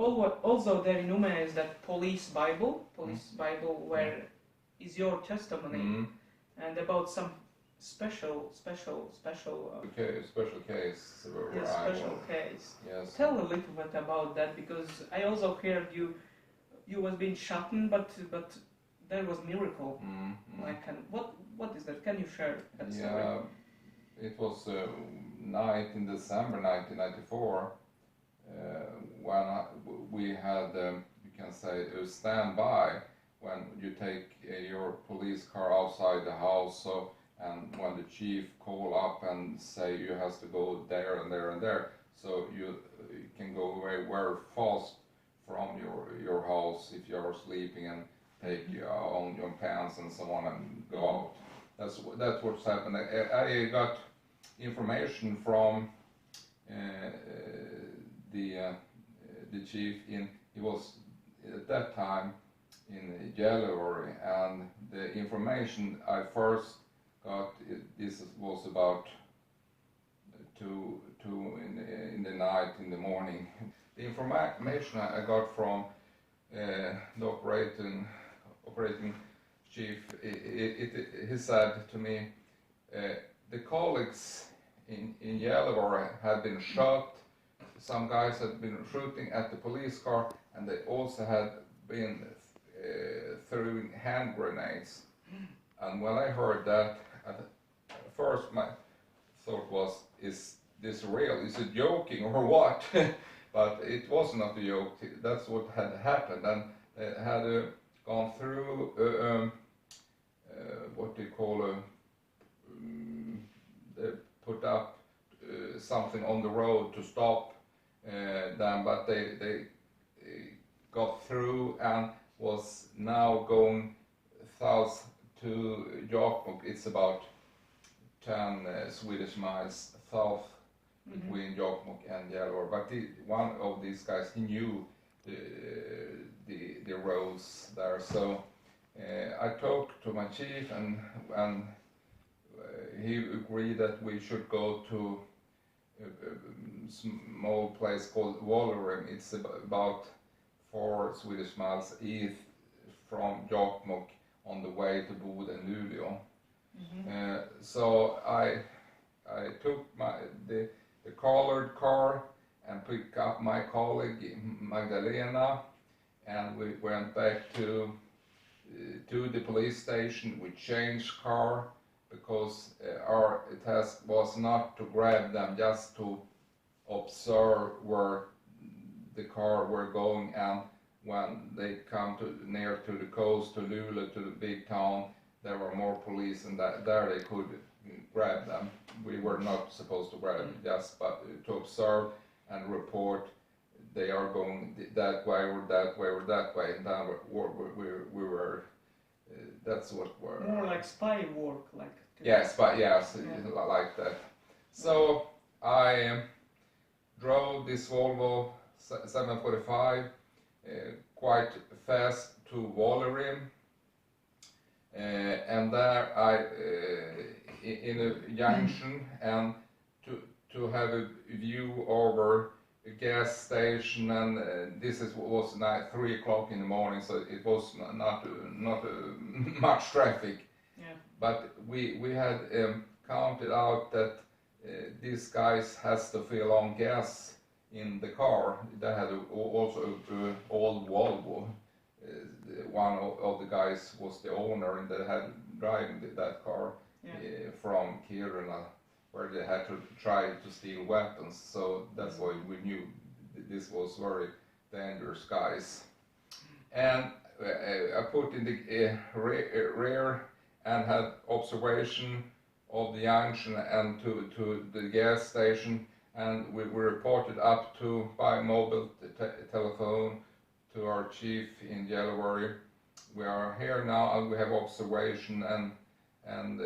Also there in Umea is that police Bible where is your testimony and about some special okay, special case where yes, I special was. case. Yes. Tell a little bit about that, because I also heard you was being shot, but there was miracle. Like, what is that? Can you share that story? Yeah, it was night in December 1994 when we had, you can say, a standby when you take your police car outside the house. So, and when the chief call up and say you have to go there and there and there, so you can go very fast from your house if you are sleeping and take on your pants and so on and go out. That's what's happened. I got information from the chief he was at that time in January, and the information I first got, this was about 2 in the night, in the morning. The information I got from the operating chief, he said to me, the colleagues in Gällivare had been shot, some guys had been shooting at the police car, and they also had been throwing hand grenades. And when I heard that, at first my thought was, is this real? Is it joking or what? But it was not a joke. That's what had happened, and they had gone through what they call they put up something on the road to stop them, but they got through and was now going south to Jokkmokk. It's about 10 Swedish miles south between Jokkmokk and Gällivare. But one of these guys, he knew the roads there. So I talked to my chief, and he agreed that we should go to a small place called Vålerim. It's about 4 Swedish miles east from Jokkmokk on the way to Bod and Luleå. So I took the colored car and picked up my colleague Magdalena, and we went back to the police station. We changed car because our task was not to grab them, just to observe where the car were going, and when they come near to the coast, to Luleå, to the big town, there were more police, and there they could grab them. We were not supposed to grab them, just but to observe and report they are going that way or that way or that way, and then we were that's what we're more like spy work, like yes, but yes, like that. So I drove this Volvo 745 quite fast to Vålerim, and there I in a junction, and to have a view over a gas station, and this was 3 o'clock in the morning, so it was not much traffic. Yeah. But we had counted out that these guys has to fill on gas in the car. They had also an old Volvo. One of the guys was the owner, and they had driving that car from Kiruna, where they had to try to steal weapons. So that's why we knew this was very dangerous guys. And I put in the rear and had observation of the junction and to the gas station, and we reported up to by mobile telephone to our chief in Gällivare. We are here now and we have observation, and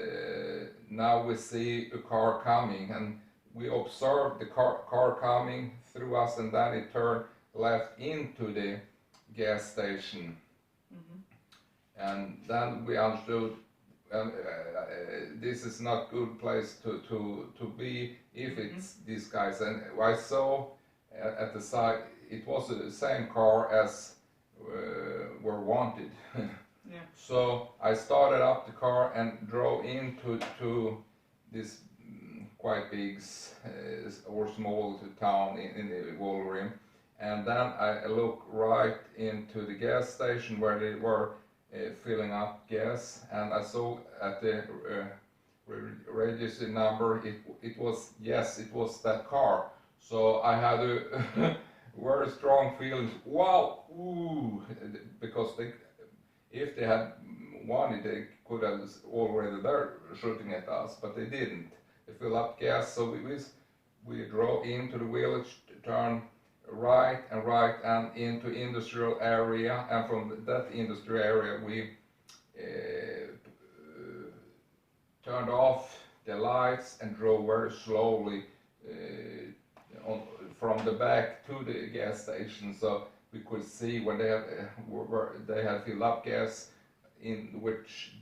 now we see a car coming, and we observed the car coming through us, and then it turned left into the gas station. And then we understood this is not good place to be if it's these guys. And I saw at the side it was the same car as were wanted. Yeah. So I started up the car and drove into this quite big or small town in the Wolverine, and then I looked right into the gas station where they were filling up gas, and I saw at the register number it was that car. So I had a very strong feeling, wow, ooh, because if they had wanted, they could have already there shooting at us, but they didn't. They fill up gas, so we drove into the village, turned right and into industrial area, and from that industrial area we turned off the lights and drove very slowly from the back to the gas station, so we could see when they had filled up gas in which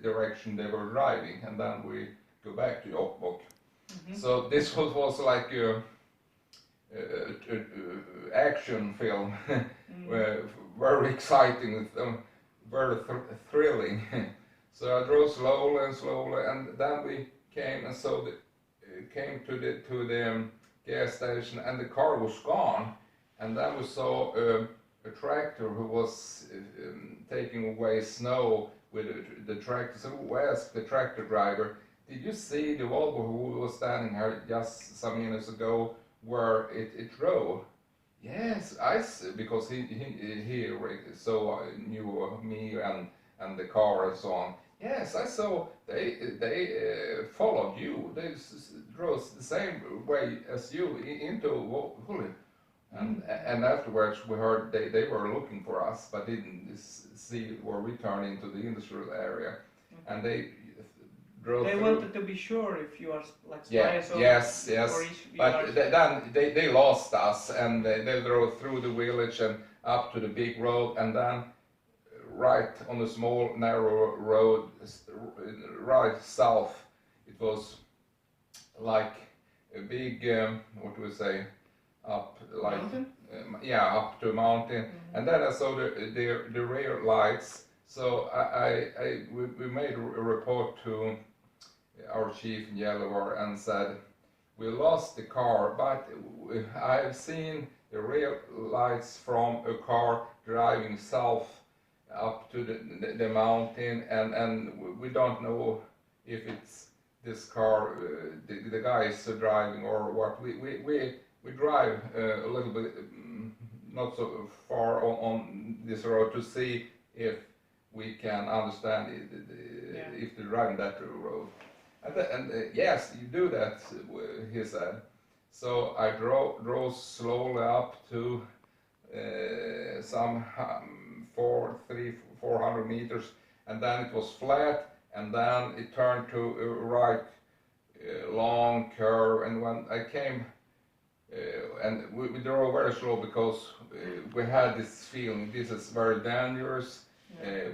direction they were driving, and then we go back to Jokkmokk. So this was like a action film, very exciting, very thrilling. So I drove slowly, and then we came and came to the gas station, and the car was gone. And then we saw a tractor who was taking away snow with the tractor. So we asked the tractor driver, "Did you see the Volvo who was standing here just some minutes ago where it drove?" "Yes, I see," because he so knew me and the car and so on. "Yes, I saw they followed you. They drove the same way as you into Volvo." And afterwards we heard they were looking for us, but didn't see where we turned into the industrial area. And they drove They through. wanted to be sure if you are like Yeah, spies or yes. or if you But are then they lost us, and they drove through the village and up to the big road, and then right on the small narrow road right south, it was like a big what do we say, up like up to a mountain. And then I saw the rear lights, so we made a report to our chief in Gällivare and said we lost the car, but I've seen the rear lights from a car driving south up to the mountain, and we don't know if it's this car the guy is driving or what. We drive a little bit not so far on this road to see if we can understand if they're driving that road. And yes, you do that, he said. So I drove slowly up to some 400 meters, and then it was flat, and then it turned to a right long curve, and when I came and we drove very slow because we had this feeling this is very dangerous.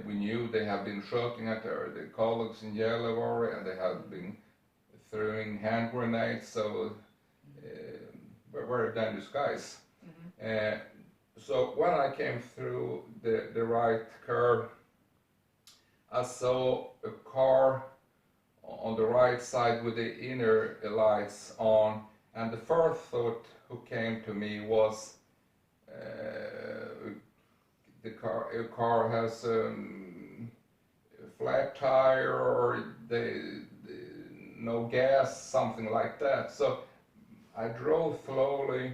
We knew they have been shooting at the colleagues in Gällivare, and they have been throwing hand grenades, so very dangerous guys. So when I came through the right curve, I saw a car on the right side with the inner lights on, and the first thought who came to me was the car has a flat tire, or no gas, something like that. So I drove slowly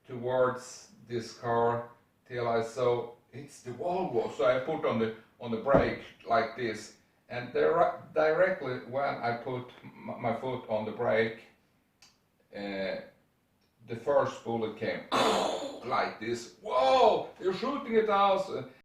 towards this car till I saw it's the Volvo. So I put on the brake like this, and directly when I put my foot on the brake, the first bullet came like this. Whoa! They're shooting at us!